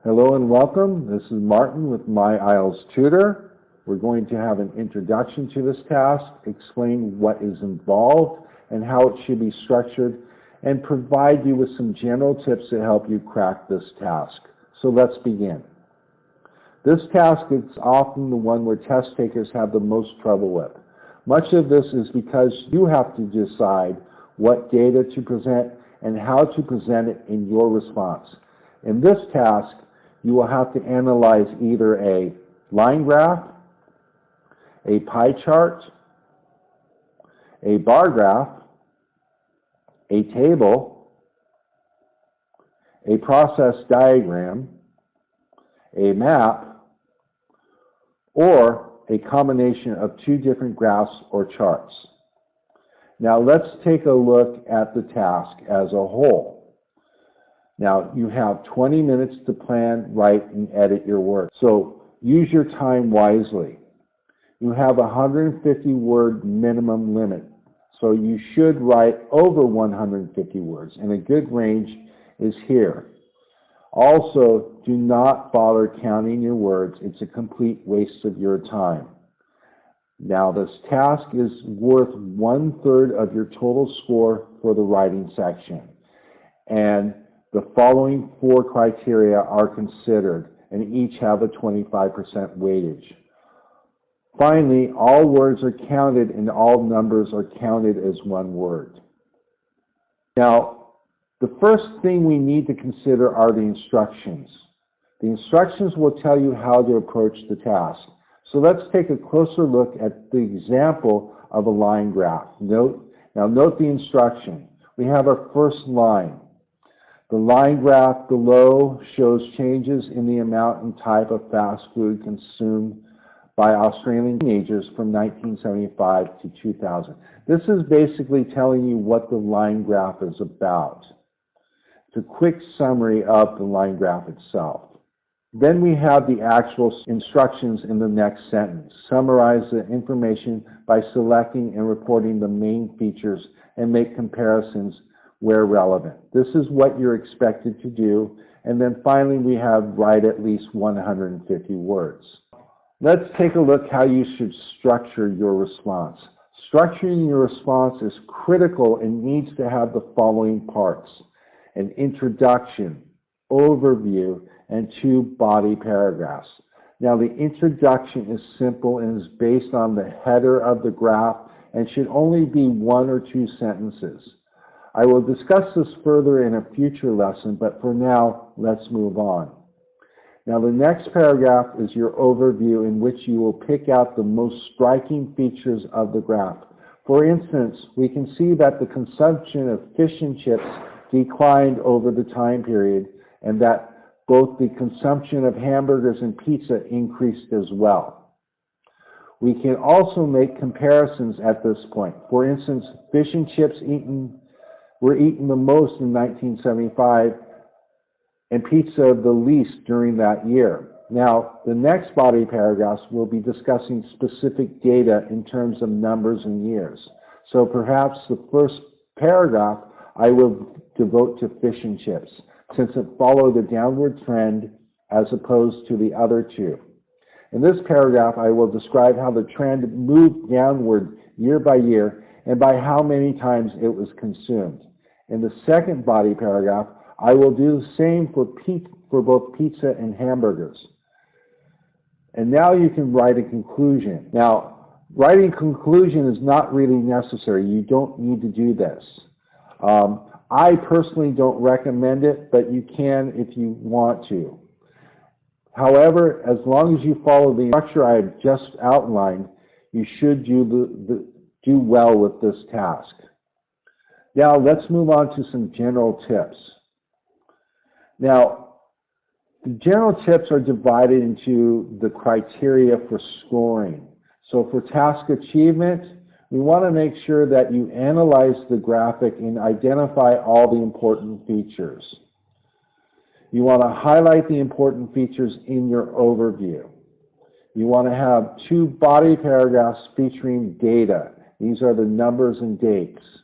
Hello and welcome. This is Martin with My IELTS Tutor. We're going to have an introduction to this task, explain what is involved and how it should be structured, and provide you with some general tips to help you crack this task. So let's begin. This task is often the one where test takers have the most trouble with. Much of this is because you have to decide what data to present and how to present it in your response. In this task, you will have to analyze either a line graph, a pie chart, a bar graph, a table, a process diagram, a map, or a combination of two different graphs or charts. Now let's take a look at the task as a whole. Now, you have 20 minutes to plan, write, and edit your work. So use your time wisely. You have a 150-word minimum limit, so you should write over 150 words, and a good range is here. Also, do not bother counting your words. It's a complete waste of your time. Now, this task is worth 1/3 of your total score for the writing section. And the following 4 criteria are considered, and each have a 25% weightage. Finally, all words are counted and all numbers are counted as one word. Now, the first thing we need to consider are the instructions. The instructions will tell you how to approach the task. So let's take a closer look at the example of a line graph. Note the instruction. We have our first line. The line graph below shows changes in the amount and type of fast food consumed by Australian teenagers from 1975 to 2000. This is basically telling you what the line graph is about. It's a quick summary of the line graph itself. Then we have the actual instructions in the next sentence. Summarize the information by selecting and reporting the main features and make comparisons where relevant. This is what you're expected to do. And then finally, we have write at least 150 words. Let's take a look how you should structure your response. Structuring your response is critical and needs to have the following parts: an introduction, overview, and 2 body paragraphs. Now, the introduction is simple and is based on the header of the graph and should only be 1 or 2 sentences. I will discuss this further in a future lesson, but for now, let's move on. Now, the next paragraph is your overview, in which you will pick out the most striking features of the graph. For instance, we can see that the consumption of fish and chips declined over the time period, and that both the consumption of hamburgers and pizza increased as well. We can also make comparisons at this point. For instance, fish and chips were eaten the most in 1975 and pizza the least during that year. Now, the next body paragraphs will be discussing specific data in terms of numbers and years. So perhaps the first paragraph I will devote to fish and chips, since it followed a downward trend as opposed to the other 2. In this paragraph, I will describe how the trend moved downward year by year and by how many times it was consumed. In the second body paragraph, I will do the same for both pizza and hamburgers. And now you can write a conclusion. Now, writing a conclusion is not really necessary. You don't need to do this. I personally don't recommend it, but you can if you want to. However, as long as you follow the structure I have just outlined, you should do well with this task. Now, let's move on to some general tips. Now, the general tips are divided into the criteria for scoring. So for task achievement, we want to make sure that you analyze the graphic and identify all the important features. You want to highlight the important features in your overview. You want to have 2 body paragraphs featuring data. These are the numbers and dates.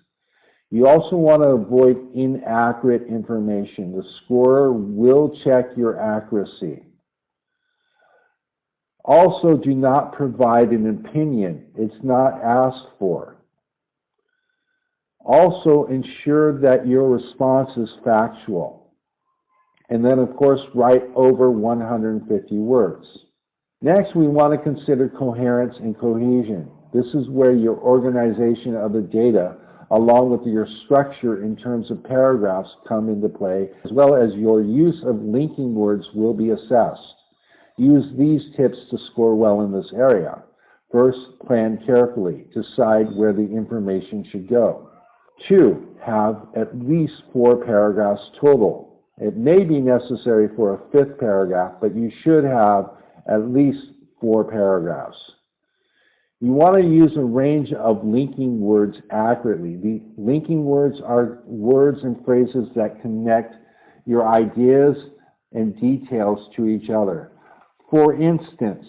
You also want to avoid inaccurate information. The scorer will check your accuracy. Also, do not provide an opinion. It's not asked for. Also, ensure that your response is factual. And then, of course, write over 150 words. Next, we want to consider coherence and cohesion. This is where your organization of the data, along with your structure in terms of paragraphs, come into play, as well as your use of linking words will be assessed. Use these tips to score well in this area. First, plan carefully. Decide where the information should go. 2, have at least 4 paragraphs total. It may be necessary for a 5th paragraph, but you should have at least 4 paragraphs. You want to use a range of linking words accurately. The linking words are words and phrases that connect your ideas and details to each other. For instance,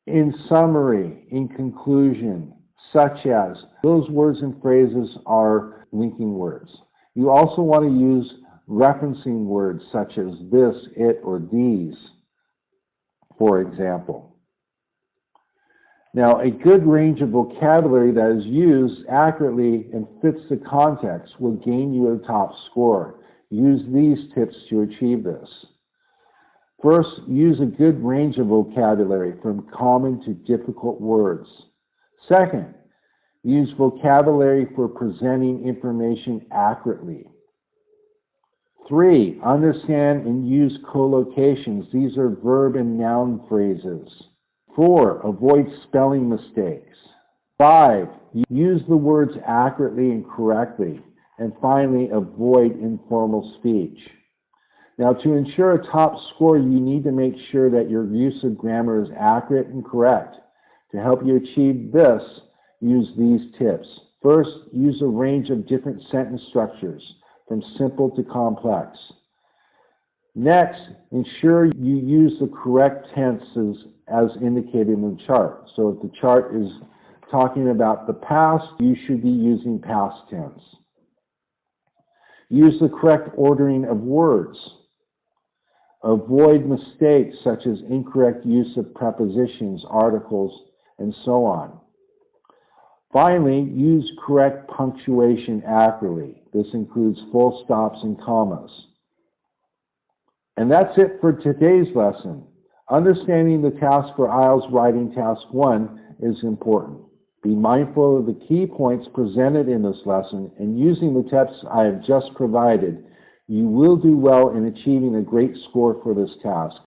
in summary, in conclusion, such as, those words and phrases are linking words. You also want to use referencing words such as this, it, or these, for example. Now, a good range of vocabulary that is used accurately and fits the context will gain you a top score. Use these tips to achieve this. First, use a good range of vocabulary from common to difficult words. Second, use vocabulary for presenting information accurately. 3, understand and use collocations. These are verb and noun phrases. 4, avoid spelling mistakes. 5, use the words accurately and correctly. And finally, avoid informal speech. Now, to ensure a top score, you need to make sure that your use of grammar is accurate and correct. To help you achieve this, use these tips. First, use a range of different sentence structures, from simple to complex. Next, ensure you use the correct tenses as indicated in the chart. So if the chart is talking about the past, you should be using past tense. Use the correct ordering of words. Avoid mistakes such as incorrect use of prepositions, articles, and so on. Finally, use correct punctuation accurately. This includes full stops and commas. And that's it for today's lesson. Understanding the task for IELTS Writing Task 1 is important. Be mindful of the key points presented in this lesson, and using the tips I have just provided, you will do well in achieving a great score for this task.